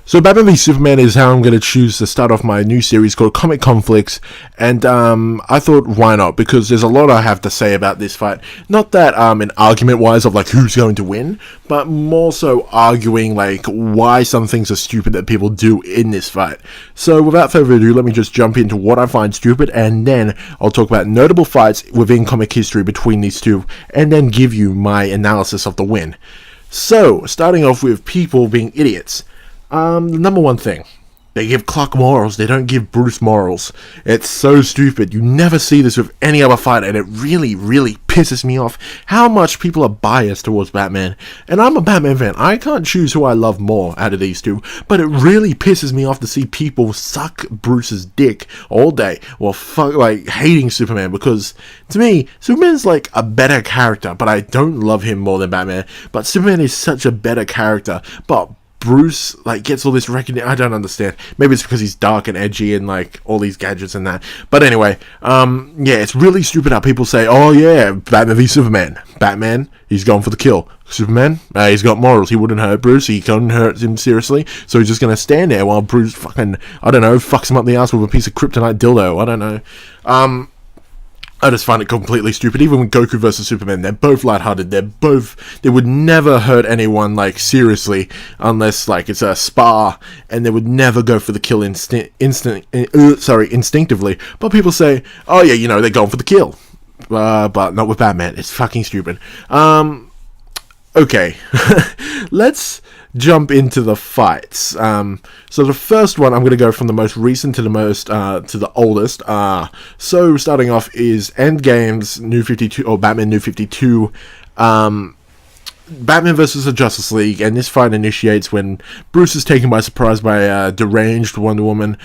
So Batman v Superman is how I'm going to choose to start off my new series called Comic Conflicts, and I thought why not, because there's a lot I have to say about this fight. Not that an argument wise of like who's going to win, but more so arguing like why some things are stupid that people do in this fight. So without further ado, let me just jump into what I find stupid, and then I'll talk about notable fights within comic history between these two, and then give you my analysis of the win. So, starting off with people being idiots. The number one thing, they give Clark morals, they don't give Bruce morals. It's so stupid. You never see this with any other fighter, and it really, really pisses me off how much people are biased towards Batman. And I'm a Batman fan. I can't choose who I love more out of these two, but it really pisses me off to see people suck Bruce's dick all day while hating Superman, because to me, Superman's like a better character, but I don't love him more than Batman. But Superman is such a better character, but Bruce gets all this recognition. I don't understand. Maybe it's because he's dark and edgy and all these gadgets and that. But anyway, it's really stupid how people say, "Oh yeah, Batman v Superman. Batman, he's going for the kill. Superman, he's got morals. He wouldn't hurt Bruce. He couldn't hurt him seriously. So he's just gonna stand there while Bruce fucks him up the ass with a piece of kryptonite dildo. I don't know. I just find it completely stupid. Even with Goku versus Superman, they're both lighthearted. They would never hurt anyone, seriously, unless, it's a spar, and they would never go for the kill instinctively. But people say, oh yeah, they're going for the kill. But not with Batman. It's fucking stupid. Okay. Let's jump into the fights. So the first one, I'm going to go from the most recent to the oldest. So starting off is Endgame's New 52, or Batman New 52, Batman versus the Justice League, and this fight initiates when Bruce is taken by surprise by a deranged Wonder Woman.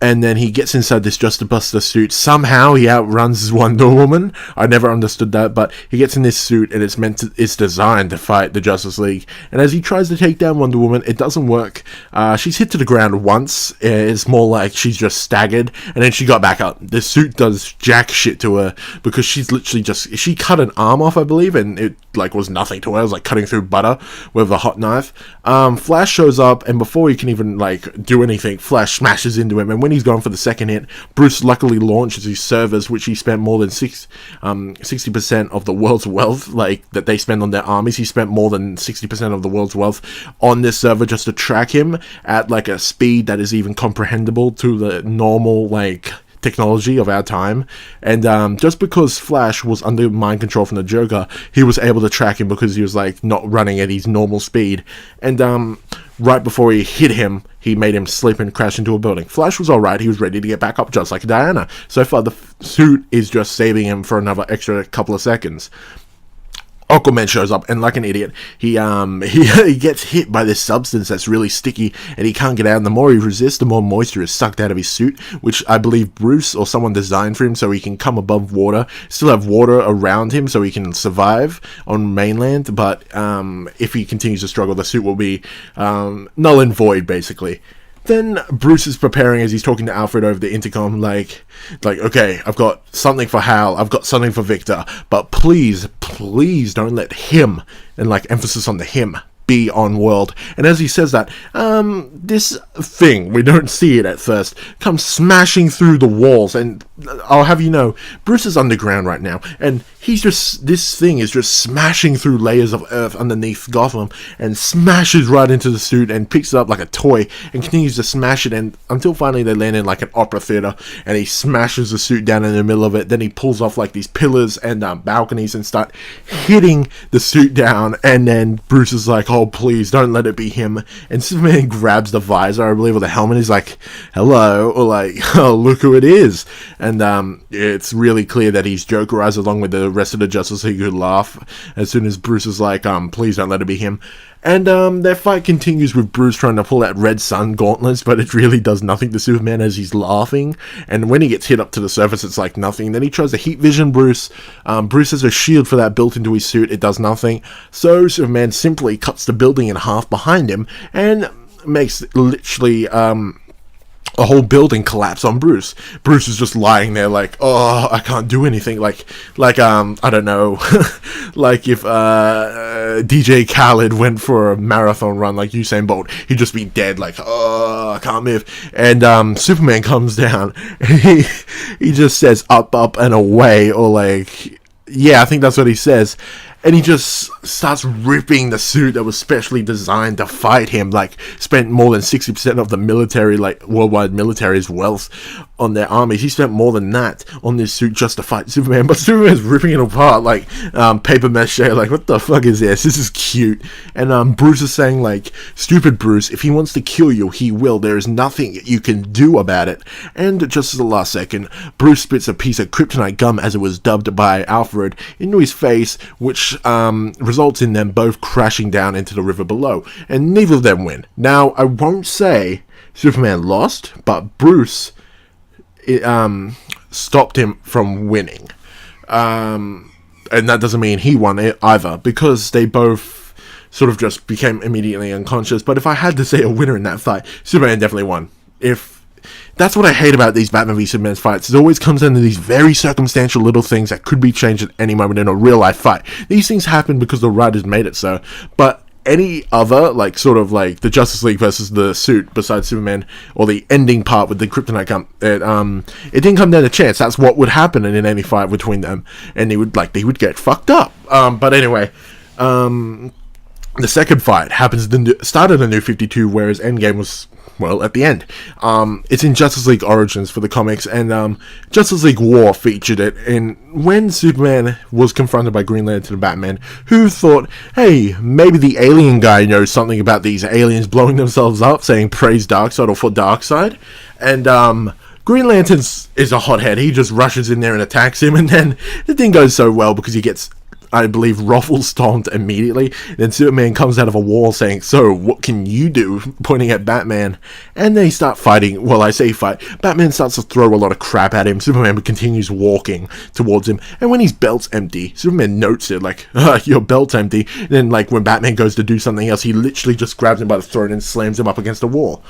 And then he gets inside this Justice Buster suit. Somehow he outruns Wonder Woman. I never understood that, but he gets in this suit, and it's designed to fight the Justice League. And as he tries to take down Wonder Woman, it doesn't work. She's hit to the ground once. It's more like she's just staggered, and then she got back up. The suit does jack shit to her because she's literally she cut an arm off, I believe, and it was nothing to her. It was like cutting through butter with a hot knife. Flash shows up, and before he can even do anything, Flash smashes into him, and when he's going for the second hit, Bruce luckily launches his servers, which he spent more than 60% of the world's wealth, that they spend on their armies. He spent more than 60% of the world's wealth on this server just to track him at a speed that is even comprehensible to the normal technology of our time. And just because Flash was under mind control from the Joker, he was able to track him because he was not running at his normal speed. And right before he hit him, he made him slip and crash into a building. Flash was alright. He was ready to get back up, just like Diana. So far, the suit is just saving him for another extra couple of seconds. Aquaman shows up, and like an idiot, he gets hit by this substance that's really sticky, and he can't get out. And the more he resists, the more moisture is sucked out of his suit, which I believe Bruce or someone designed for him so he can come above water, still have water around him so he can survive on mainland. But if he continues to struggle, the suit will be null and void, basically. Then Bruce is preparing as he's talking to Alfred over the intercom, okay, I've got something for Hal, I've got something for Victor, but please don't let him, and emphasis on the him, be on world. And as he says that, this thing, we don't see it at first, comes smashing through the walls, and I'll have you know, Bruce is underground right now, and this thing is just smashing through layers of earth underneath Gotham, and smashes right into the suit, and picks it up like a toy, and continues to smash it, and until finally they land in an opera theater, and he smashes the suit down in the middle of it. Then he pulls off these pillars and balconies and start hitting the suit down, and then Bruce is oh please don't let it be him, and Superman grabs the visor, I believe, or the helmet. He's hello, or oh look who it is. And it's really clear that he's Jokerized along with the rest of the Justice League, who laugh as soon as Bruce is please don't let it be him. And their fight continues with Bruce trying to pull out Red Sun gauntlets, but it really does nothing to Superman as he's laughing. And when he gets hit up to the surface, it's nothing. Then he tries to heat vision Bruce. Bruce has a shield for that built into his suit. It does nothing. So Superman simply cuts the building in half behind him and makes literally a whole building collapse on Bruce. Bruce is just lying there like, oh, I can't do anything. Like I don't know, like if DJ Khaled went for a marathon run like Usain Bolt, he'd just be dead. Like, oh, I can't move. And Superman comes down, and he just says up, up and away, or like, yeah, I think that's what he says. And he just starts ripping the suit that was specially designed to fight him. Like, spent more than 60% of the military, like, worldwide military's wealth on their armies. He spent more than that on this suit just to fight Superman. But Superman's ripping it apart, like, paper mache. Like, what the fuck is this? This is cute. And Bruce is saying, like, stupid Bruce, if he wants to kill you, he will. There is nothing you can do about it. And just as the last second, Bruce spits a piece of kryptonite gum, as it was dubbed by Alfred, into his face, which results in them both crashing down into the river below, and neither of them win. Now, I won't say Superman lost, but Bruce stopped him from winning, and that doesn't mean he won it either, because they both sort of just became immediately unconscious. But if I had to say a winner in that fight, Superman definitely won. That's what I hate about these Batman v Superman fights. It always comes into these very circumstantial little things that could be changed at any moment in a real life fight. These things happen because the writers made it so. But any other, like, sort of like the Justice League versus the suit besides Superman, or the ending part with the kryptonite gum, it didn't come down to chance. That's what would happen in any fight between them, and they would get fucked up. But anyway, the second fight happens at the start of the New 52, whereas Endgame was, well, at the end. It's in Justice League Origins for the comics, and Justice League War featured it. And when Superman was confronted by Green Lantern and Batman, who thought, hey, maybe the alien guy knows something about these aliens blowing themselves up, saying praise Darkseid or for Darkseid. And Green Lantern is a hothead. He just rushes in there and attacks him, and then the thing goes so well because he gets, I believe, ruffle stomped immediately. Then Superman comes out of a wall saying, so, what can you do? Pointing at Batman. And they start fighting. Well, I say fight. Batman starts to throw a lot of crap at him. Superman continues walking towards him. And when his belt's empty, Superman notes it, like, your belt's empty. And then, like, when Batman goes to do something else, he literally just grabs him by the throat and slams him up against the wall.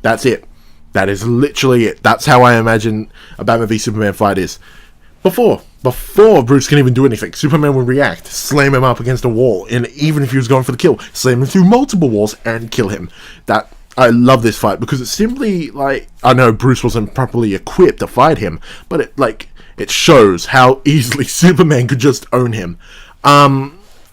That's it. That is literally it. That's how I imagine a Batman v Superman fight is. Before Bruce can even do anything, Superman would react, slam him up against a wall, and even if he was going for the kill, slam him through multiple walls and kill him. I love this fight because it's simply like, I know Bruce wasn't properly equipped to fight him, but it shows how easily Superman could just own him.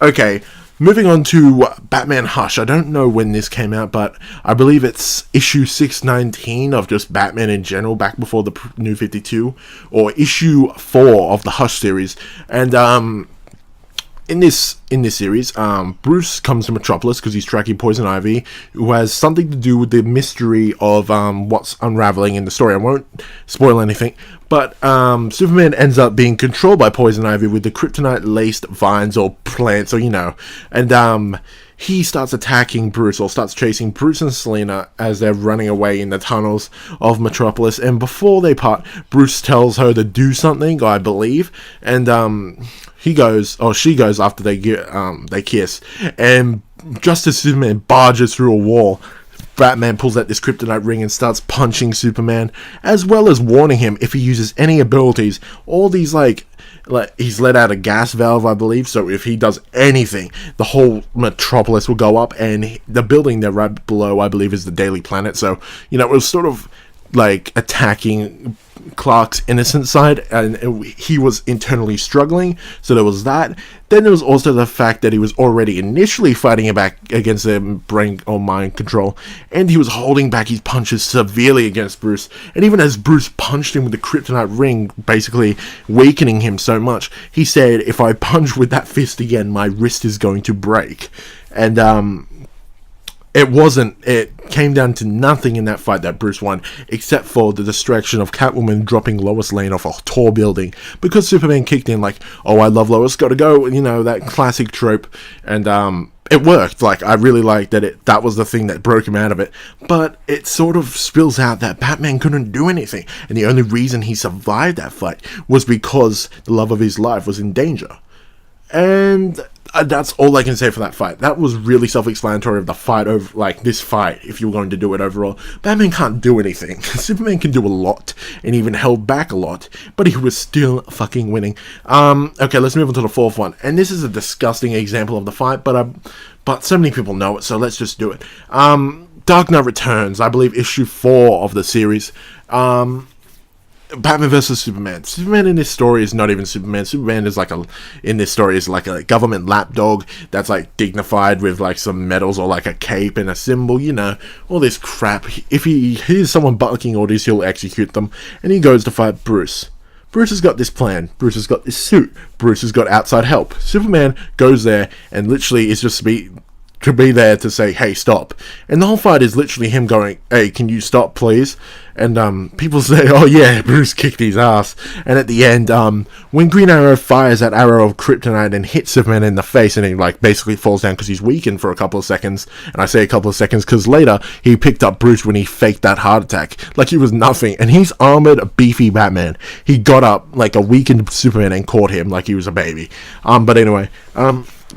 Okay. Moving on to Batman Hush. I don't know when this came out, but I believe it's issue 619 of just Batman in general, back before the New 52, or issue 4 of the Hush series. And in this series, Bruce comes to Metropolis because he's tracking Poison Ivy, who has something to do with the mystery of what's unraveling in the story. I won't spoil anything, but Superman ends up being controlled by Poison Ivy with the kryptonite-laced vines or plants, or and he starts attacking Bruce, or starts chasing Bruce and Selina as they're running away in the tunnels of Metropolis. And before they part, Bruce tells her to do something, I believe, and she goes after they kiss, and just as Superman barges through a wall, Batman pulls out this kryptonite ring and starts punching Superman, as well as warning him if he uses any abilities. All these, like he's let out a gas valve, I believe, so if he does anything, the whole Metropolis will go up, and the building there right below, I believe, is the Daily Planet. So, it was sort of like attacking Clark's innocent side, and he was internally struggling, so there was that. Then there was also the fact that he was already initially fighting back against the brain or mind control, and he was holding back his punches severely against Bruce. And even as Bruce punched him with the kryptonite ring, basically weakening him so much, he said, if I punch with that fist again, my wrist is going to break. And it came down to nothing in that fight that Bruce won, except for the distraction of Catwoman dropping Lois Lane off a tall building, because Superman kicked in like, oh, I love Lois, gotta go, that classic trope, and it worked. Like, I really liked that was the thing that broke him out of it, but it sort of spills out that Batman couldn't do anything, and the only reason he survived that fight was because the love of his life was in danger. And That's all I can say for that fight. That was really self-explanatory of the fight over, like, this fight, if you were going to do it overall. Batman can't do anything. Superman can do a lot, and even held back a lot, but he was still fucking winning. Okay, let's move on to the fourth one. And this is a disgusting example of the fight, but so many people know it, so let's just do it. Dark Knight Returns, I believe issue 4 of the series. Batman versus Superman. Superman in this story is not even Superman. Superman is in this story is like a government lapdog that's like dignified with like some medals or like a cape and a symbol, you know, all this crap. If he hears someone barking orders, he'll execute them, and he goes to fight Bruce. Bruce has got this plan. Bruce has got this suit. Bruce has got outside help. Superman goes there and literally is just to be there to say, hey, stop. And the whole fight is literally him going, hey, can you stop, please? And people say, oh yeah, Bruce kicked his ass. And at the end, when Green Arrow fires that arrow of kryptonite and hits Superman in the face, and he like basically falls down because he's weakened for a couple of seconds. And I say a couple of seconds because later he picked up Bruce when he faked that heart attack like he was nothing. And he's armored, beefy Batman. He got up like a weakened Superman and caught him like he was a baby. But anyway,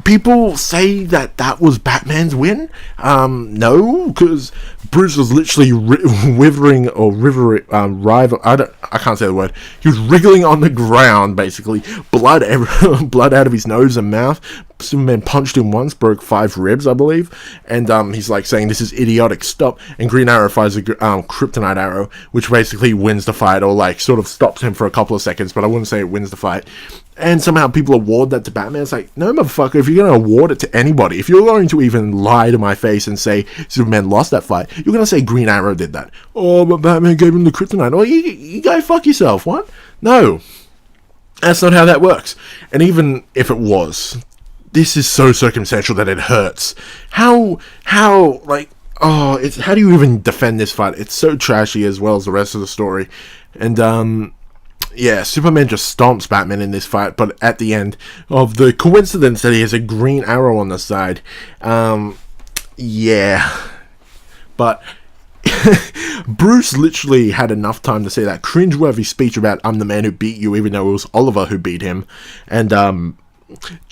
people say that was Batman's win. No, because Bruce was literally I can't say the word. He was wriggling on the ground, basically. Blood out of his nose and mouth. Superman punched him once, broke 5 ribs, I believe. And he's like saying, this is idiotic, stop. And Green Arrow fires a kryptonite arrow, which basically wins the fight, or like sort of stops him for a couple of seconds, but I wouldn't say it wins the fight. And somehow people award that to Batman. It's like, no, motherfucker, if you're going to award it to anybody, if you're going to even lie to my face and say Superman lost that fight, you're going to say Green Arrow did that. Oh, but Batman gave him the kryptonite. Oh, you go fuck yourself. What? No. That's not how that works. And even if it was, this is so circumstantial that it hurts. How do you even defend this fight? It's so trashy as well as the rest of the story. And, yeah, Superman just stomps Batman in this fight, but at the end of the coincidence that he has a green arrow on the side, yeah. But Bruce literally had enough time to say that cringeworthy speech about I'm the man who beat you, even though it was Oliver who beat him. And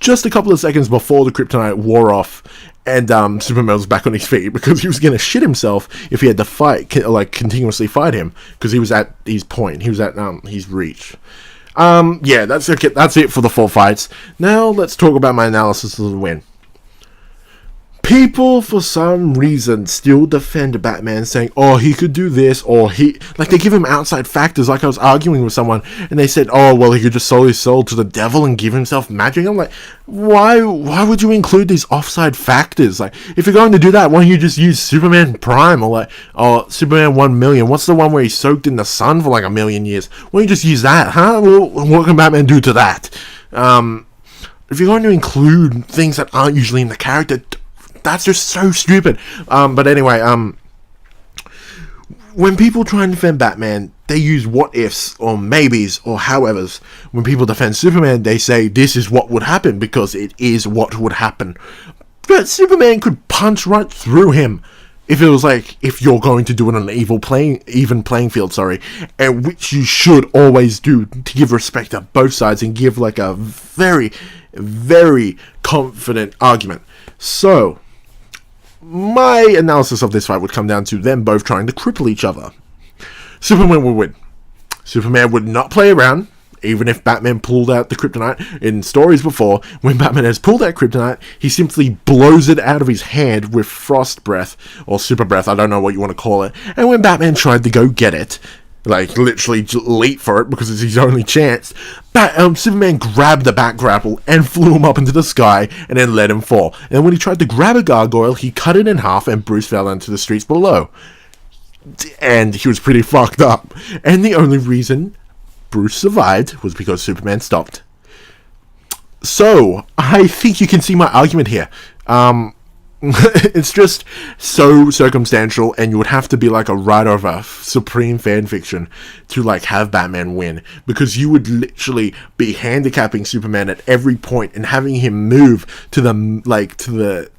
just a couple of seconds before the kryptonite wore off, and Superman was back on his feet because he was going to shit himself if he had to continuously fight him, because he was at his point. He was at his reach. Yeah, that's okay. That's it for the 4 fights. Now let's talk about my analysis of the win. People, for some reason, still defend Batman, saying, oh, he could do this, or they give him outside factors. Like, I was arguing with someone, and they said, oh, well, he could just sell his soul to the devil and give himself magic. I'm like, why would you include these offside factors? Like, if you're going to do that, why don't you just use Superman Prime, or like, oh, Superman 1 million. What's the one where he's soaked in the sun for like 1 million years? Why don't you just use that, huh? Well, what can Batman do to that? If you're going to include things that aren't usually in the character, that's just so stupid. But anyway, when people try and defend Batman, they use what ifs or maybes or howevers. When people defend Superman, they say this is what would happen because it is what would happen. But Superman could punch right through him if it was like, if you're going to do it on an even playing field, and which you should always do to give respect to both sides and give like a very, very confident argument. So, my analysis of this fight would come down to them both trying to cripple each other. Superman would win. Superman would not play around, even if Batman pulled out the kryptonite. In stories before, when Batman has pulled out kryptonite, he simply blows it out of his hand with frost breath, or super breath, I don't know what you want to call it. And when Batman tried to go get it, like literally leap for it because it's his only chance, Superman grabbed the bat grapple and flew him up into the sky and then let him fall. And when he tried to grab a gargoyle, he cut it in half and Bruce fell into the streets below. And he was pretty fucked up. And the only reason Bruce survived was because Superman stopped. So, I think you can see my argument here. It's just so circumstantial, and you would have to be like a writer of a supreme fan fiction to like have Batman win, because you would literally be handicapping Superman at every point and having him move to the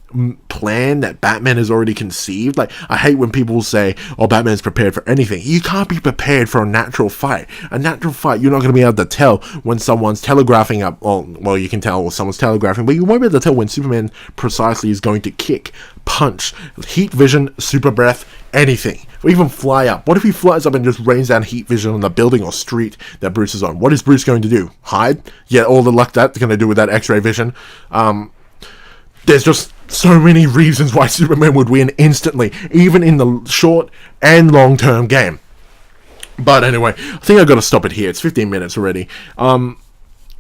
plan that Batman has already conceived. Like, I hate when people say, oh, Batman's prepared for anything. You can't be prepared for a natural fight. A natural fight, you're not going to be able to tell when someone's telegraphing up. Well, you can tell when someone's telegraphing, but you won't be able to tell when Superman precisely is going to kick, punch, heat vision, super breath, anything. Or even fly up. What if he flies up and just rains down heat vision on the building or street that Bruce is on? What is Bruce going to do? Hide? Yeah, all the luck that's going to do with that X-ray vision. There's just so many reasons why Superman would win instantly, even in the short and long-term game. But anyway, I think I've got to stop it here. It's 15 minutes already.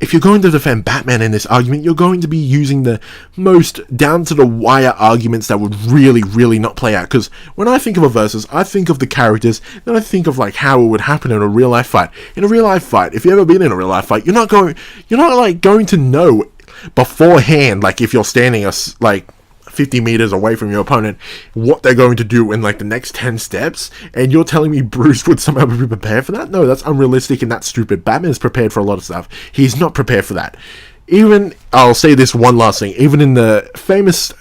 If you're going to defend Batman in this argument, you're going to be using the most down-to-the-wire arguments that would really, really not play out. Because when I think of a versus, I think of the characters, then I think of like how it would happen in a real-life fight. In a real-life fight, if you've ever been in a real-life fight, you're not going to know beforehand, like if you're standing like 50 meters away from your opponent, what they're going to do in like the next 10 steps, and you're telling me Bruce would somehow be prepared for that? No, that's unrealistic and that's stupid. Batman's prepared for a lot of stuff. He's not prepared for that. Even, I'll say this one last thing, even in the famous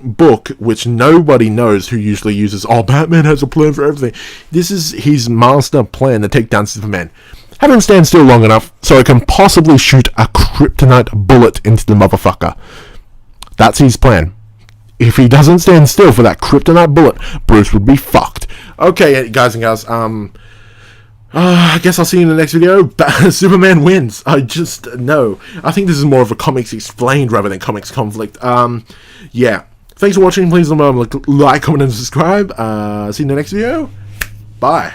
book, which nobody knows, who usually uses, oh, Batman has a plan for everything, this is his master plan to take down Superman. Have him stand still long enough so I can possibly shoot a kryptonite bullet into the motherfucker. That's his plan. If he doesn't stand still for that kryptonite bullet, Bruce would be fucked. Okay, guys and gals, I guess I'll see you in the next video. Superman wins. I just know. I think this is more of a comics explained rather than comics conflict. Yeah. Thanks for watching. Please remember to like, comment, and subscribe. See you in the next video. Bye.